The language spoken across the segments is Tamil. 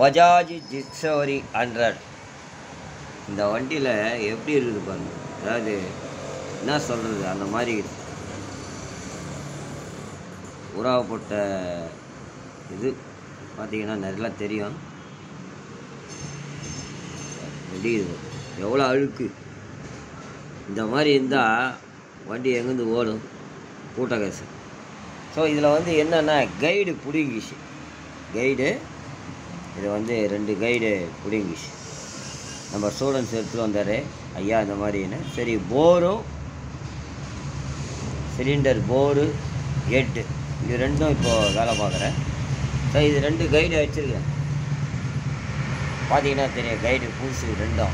பஜாஜ் டிஸ்கவரி 100 இந்த வண்டியில் எப்படி இருக்குது பாருங்க. அதாவது என்ன சொல்கிறது, அந்த மாதிரி உராவப்பட்ட இது பார்த்தீங்கன்னா நிறையா தெரியும். எப்படி இது எவ்வளோ அழுக்கு. இந்த மாதிரி இருந்தால் வண்டி எங்கேருந்து ஓடும், கூட்ட கேசு. ஸோ இதில் வந்து என்னென்னா கைடு பிடுங்கிச்சு. இது வந்து 2 கைடு பிடுங்கிச்சு. நம்ம ஸ்டூடெண்ட்ஸ் எடுத்துகிட்டு வந்தார் ஐயா இந்த மாதிரின்னு. சரி, போரும் சிலிண்டர் போரு ஹெட்டு இது 2ம் இப்போது வேலை பார்க்குறேன். ஸோ இது 2 கைடு வச்சுருக்கேன். பார்த்தீங்கன்னா தெரியும், கைடு புதுசு 2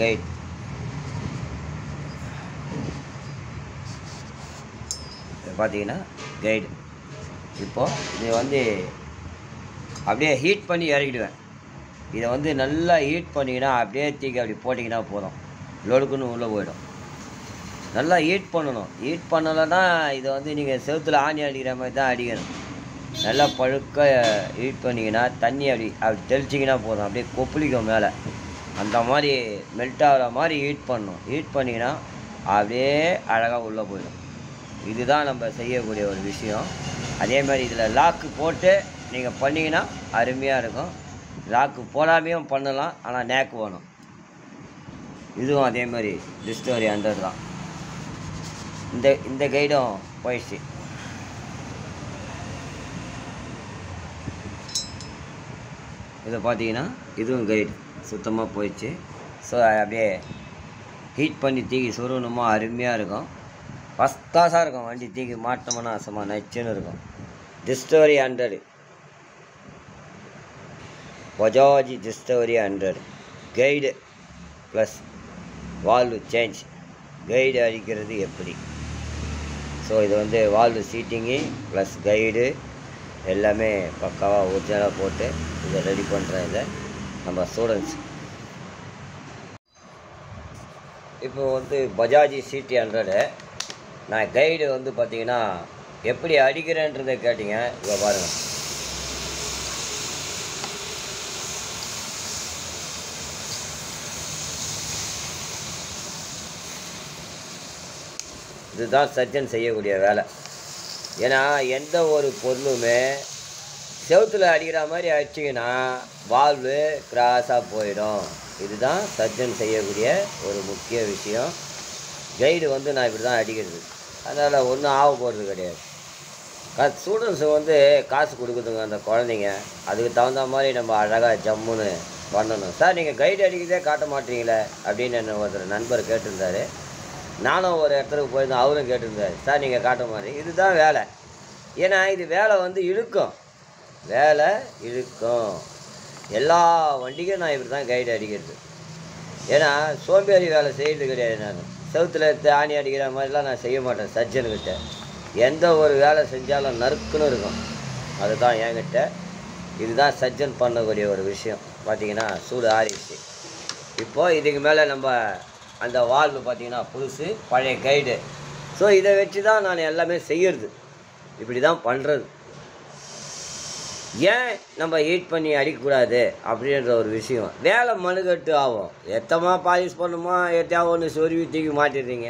கைடு. பார்த்தீங்கன்னா கைடு. இப்போது இதை வந்து அப்படியே ஹீட் பண்ணி இறக்கிடுவேன். இதை வந்து நல்லா ஹீட் பண்ணிங்கன்னா அப்படியே தூக்கி அப்படி போட்டிங்கன்னா போதும், லொடுக்குன்னு உள்ளே போயிடும். நல்லா ஹீட் பண்ணணும். ஹீட் பண்ணலைன்னா இதை வந்து நீங்கள் செவுத்தில் ஆணி அடிக்கிற மாதிரி தான் அடிக்கணும். நல்லா பழுக்க ஹீட் பண்ணிங்கன்னா தண்ணி அப்படி தெளிச்சிங்கன்னா போதும், அப்படியே கொப்பளிக்கும் மேலே. அந்த மாதிரி மெல்ட் ஆகிற மாதிரி ஹீட் பண்ணணும். ஹீட் பண்ணிங்கன்னா அப்படியே அழகாக உள்ளே போயிடும். இதுதான் நம்ம செய்யக்கூடிய ஒரு விஷயம். அதே மாதிரி இதில் லாக்கு போட்டு நீங்கள் பண்ணிங்கன்னா அருமையாக இருக்கும். லாக்கு போடாமையும் பண்ணலாம், ஆனால் நேக்கு வேணும். இதுவும் அதே மாதிரி டிஸ்கவரி 100 தான். இந்த கைடும் போயிடுச்சு. இதை பார்த்தீங்கன்னா இதுவும் கைடு சுத்தமாக போயிடுச்சு. ஸோ அப்படியே ஹீட் பண்ணி தூக்கி சுருணுமா அருமையாக இருக்கும். ஃபஸ்ட் கிளாஸாக இருக்கும். வண்டி தூக்கி மாட்டோம்னா சும்மா நச்சுன்னு இருக்கும். Discovery 100, Bajaj Discovery 100 guide plus valve change. Guide அடிக்கிறது எப்படி. ஸோ இது வந்து வால்வு சீட்டிங்கு ப்ளஸ் கைடு எல்லாமே பக்காவாக ஒரிஜினலாக போட்டு இதை ரெடி பண்ணுறேன். இதை நம்ம ஸ்டூடெண்ட்ஸ். இப்போ வந்து பஜாஜ் சிடி 100 நான் கைடு வந்து பார்த்திங்கன்னா எப்படி அடிக்கிறேன்றதை கேட்டிங்க. இப்போ பாருங்கள், இதுதான் சர்ஜன் செய்யக்கூடிய வேலை. ஏன்னா எந்த ஒரு பொருளுமே செவுத்தில் அடிக்கிற மாதிரி அடிச்சிங்கன்னா வால்வு கிராஸாக போயிடும். இதுதான் சர்ஜன் செய்யக்கூடிய ஒரு முக்கிய விஷயம். கைடு வந்து நான் இப்படி தான் அடிக்கிறது. அதனால் ஒன்றும் ஆக போகிறது கிடையாது. ஸ்டூடெண்ட்ஸு வந்து காசு கொடுக்குதுங்க அந்த குழந்தைங்க. அதுக்கு தகுந்த மாதிரி நம்ம அழகாக ஜம்முன்னு பண்ணணும். சார் நீங்கள் கைடு அடிக்கிறதே காட்ட மாட்டீங்களே அப்படின்னு என்ன ஒருத்தர் நண்பர் கேட்டிருந்தார். நானும் ஒரு இடத்துக்கு போயிருந்தேன், அவரும் கேட்டிருந்தார், சார் நீங்கள் காட்ட மாட்டீங்க. இதுதான் வேலை. ஏன்னா இது வேலை வந்து இழுக்கும். எல்லா வண்டிக்கும் நான் இப்படி தான் கைடு அடிக்கிறது. ஏன்னா சோம்பேறி வேலை செய்கிறது கிடையாது. நான் செவுத்தில் எடுத்து ஆணி அடிக்கிற மாதிரிலாம் நான் செய்ய மாட்டேன். சர்ஜனுக்கிட்ட எந்த ஒரு வேலை செஞ்சாலும் நறுக்குன்னு இருக்கும். அதுதான் என்கிட்ட. இதுதான் சர்ஜன் பண்ணக்கூடிய ஒரு விஷயம். பார்த்திங்கன்னா சூடு ஆறிடுச்சு. இப்போது இதுக்கு மேலே நம்ம அந்த வால்வு பார்த்திங்கன்னா புதுசு, பழைய கைடு. ஸோ இதை வச்சு தான் நான் எல்லாமே செய்கிறது. இப்படி தான் பண்ணுறது. ஏன் நம்ம ஹீட் பண்ணி அடிக்கக்கூடாது அப்படின்ற ஒரு விஷயம். வேலை மனுக்கட்டு ஆகும். எத்தமா பாலிஷ் பண்ணுமா, எத்தையா ஒன்று சொருவி தூக்கி மாட்டிடுறீங்க.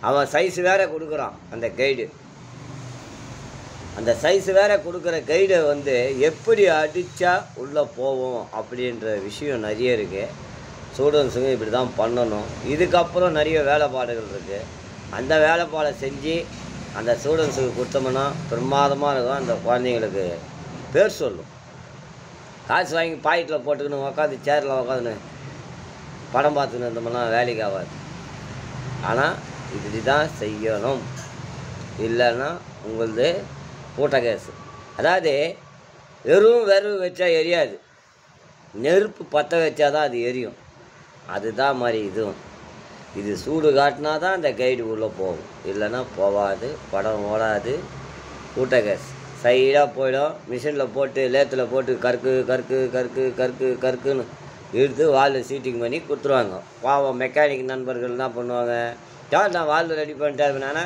அவன் சைஸ் வேறு கொடுக்குறான் அந்த கைடு. அந்த சைஸ் வேறு கொடுக்குற கைடை வந்து எப்படி அடித்தா உள்ளே போவோம் அப்படின்ற விஷயம் நிறைய இருக்குது. ஸ்டூடெண்ட்ஸுங்க இப்படி தான் பண்ணணும். இதுக்கப்புறம் நிறைய வேலைப்பாடுகள் இருக்குது. அந்த வேலைப்பாடை செஞ்சு அந்த ஸ்டூடெண்ட்ஸுக்கு கொடுத்தோம்னா பிரமாதமாக இருக்கும். அந்த குழந்தைங்களுக்கு பேர் சொல்லும். காசு வாங்கி பாக்கெட்டில் போட்டுக்கணும் உட்காந்து சேரில் உட்காந்துன்னு படம் பார்த்துன்னு இருந்தோம்னா வேலைக்கு ஆகாது. ஆனால் இப்படி தான் செய்யணும். இல்லைன்னா உங்களது கூட்ட கேஸு. அதாவது வெறும் வச்சா எரியாது. நெருப்பு பற்ற வச்சா தான் அது எரியும். அதுதான் மாதிரி இதுவும். இது சூடு காட்டினா தான் அந்த கைடு உள்ளே போகும். இல்லைன்னா போகாது, படம் ஓடாது. கூட்ட கேஸ் சைடாக போயிடும். மிஷினில் போட்டு லேத்தில் போட்டு கற்குன்னு இழுத்து வால்வு சீட்டிங் பண்ணி கொடுத்துருவாங்க. பாவம் மெக்கானிக் நண்பர்கள் என்ன பண்ணுவாங்க, நான் வால்வு ரெடி பண்ணிட்டேன் அப்படின்னா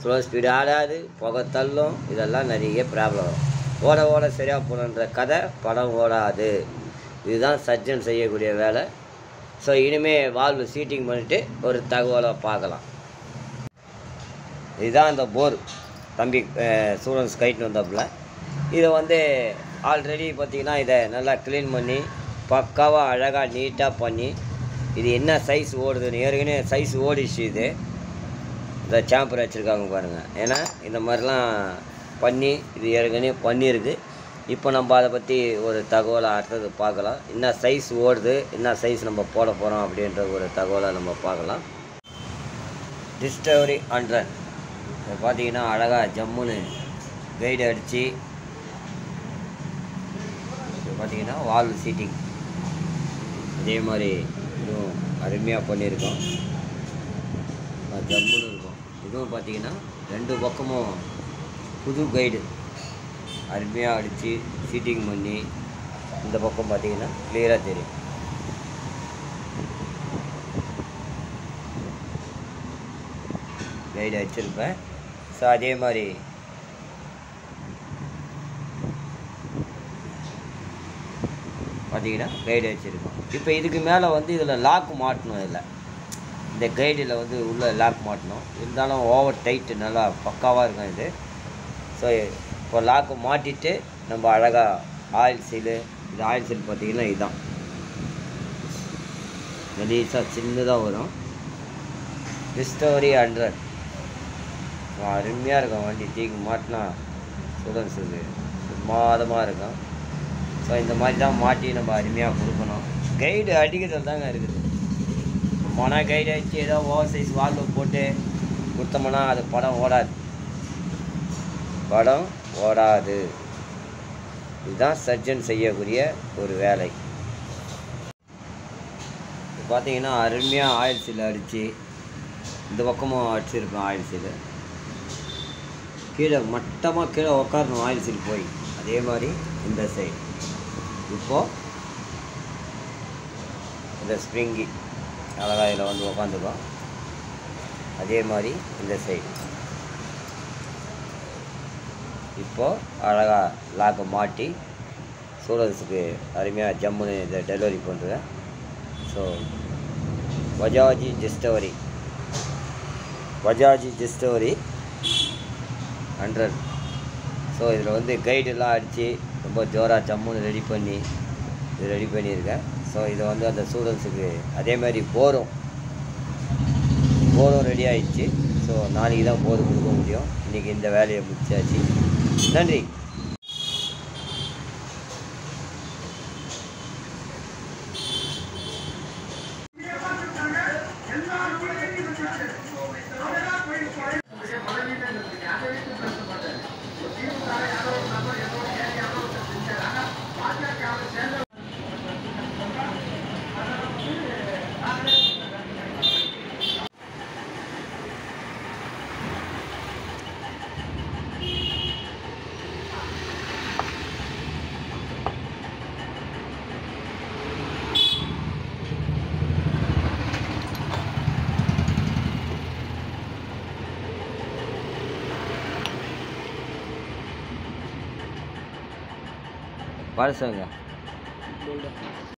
ஸ்லோ ஸ்பீடு ஆடாது, புகை தள்ளும். இதெல்லாம் நிறைய ப்ராப்ளம் வரும். ஓட ஓட சரியாக போகணுன்ற கதை படம் ஓடாது. இதுதான் சர்ஜன் செய்யக்கூடிய வேலை. ஸோ இனிமேல் வால்வு சீட்டிங் பண்ணிவிட்டு ஒரு தகவலை பார்க்கலாம். இதுதான் இந்த போர் தம்பி ஸ்டூடெண்ட்ஸ் கைட்டு வந்தப்பில். இதை வந்து ஆல்ரெடி பார்த்திங்கன்னா இதை நல்லா க்ளீன் பண்ணி பக்காவாக அழகாக நீட்டாக பண்ணி இது என்ன சைஸ் ஓடுதுன்னு ஏற்கனவே சைஸ் ஓடிச்சு. இது இந்த சாம்பர் வச்சுருக்காங்க பாருங்கள். ஏன்னா இந்த மாதிரிலாம் பண்ணி இது ஏற்கனவே பண்ணியிருக்கு. இப்போ நம்ம அதை பற்றி ஒரு தகவலை அடுத்தது பார்க்கலாம். என்ன சைஸ் ஓடுது, என்ன சைஸ் நம்ம போட போகிறோம் அப்படின்ற ஒரு தகவலை நம்ம பார்க்கலாம். டிஸ்கவரி 100 இதை பார்த்தீங்கன்னா அழகாக ஜம்முன்னு கைடு அடித்து பார்த்தீங்கன்னா வால்வு சீட்டிங் இதே மாதிரி இதுவும் அருமையாக பண்ணியிருக்கோம். ஜம்முன்னு இருக்கும். இதுவும் பார்த்தீங்கன்னா 2 பக்கமும் புது கைடு அருமையாக அடித்து சீட்டிங் பண்ணி இந்த பக்கம் பார்த்தீங்கன்னா கிளியராக தெரியும். கைடு வச்சுருப்பேன். ஸோ அதே மாதிரி பார்த்தீங்கன்னா கைடு வச்சுருக்கோம். இப்போ இதுக்கு மேலே வந்து இதில் லாக் மாட்டணும். இதில் இந்த கைடில் வந்து உள்ளே லாக் மாட்டணும். இருந்தாலும் ஓவர் டைட்டு நல்லா பக்காவாக இருக்கும் இது. ஸோ இப்போ லாக்கு மாட்டிட்டு நம்ம அழகாக ஆயில் சீலு, இது ஆயில் சீல் பார்த்திங்கன்னா இதுதான் மெலிசாக சின்னதாக வரும். டிஸ்கவரி 100 அருமையாக இருக்கும். வண்டி தீக்கு மாட்டினா ஸ்டூடெண்ட்ஸுக்கு மாதமாக இருக்கும். ஸோ இந்த மாதிரி தான் மாட்டி நம்ம அருமையாக கொடுக்கணும். கைடு அடிக்கிறது தாங்க இருக்குது. மொனா கைடு அடித்து ஏதோ ஓவர் சைஸ் வால்வு போட்டு கொடுத்தோம்னா அது படம் ஓடாது. படம் ஓடாது. இதுதான் சர்ஜன் செய்யக்கூடிய ஒரு வேலை. பார்த்தீங்கன்னா அருமையாக ஆயில் சீல் அடித்து இந்த பக்கமும் அடிச்சிருப்பேன். ஆயில் சீல் கீழே மட்டமாக கீழே உட்காரணும். ஆயில் சீல் போய் அதே மாதிரி இந்த சைடு இப்போது இந்த ஸ்ப்ரிங்கி அழகாக இதில் வந்து உட்காந்துக்கும். அதே மாதிரி இந்த சைடு இப்போது அழகாக லாக்கை மாட்டி ஸ்டூடெண்ட்ஸுக்கு அருமையாக ஜம்முன்னு இதை டெலிவரி பண்ணுறேன். So Bajaj Discovery 100. ஸோ இதில் வந்து கைடெல்லாம் அடித்து ரொம்ப ஜோராக ஜம்முன்னு ரெடி பண்ணியிருக்கேன். ஸோ இதை வந்து அந்த ஸ்டூடெண்ட்ஸுக்கு அதேமாதிரி போரும் ரெடி ஆகிடுச்சு. ஸோ நாளைக்கு தான் போர் கொடுக்க முடியும். இன்றைக்கி இந்த வேலையை முடிச்சாச்சு. நன்றி. பழசுங்க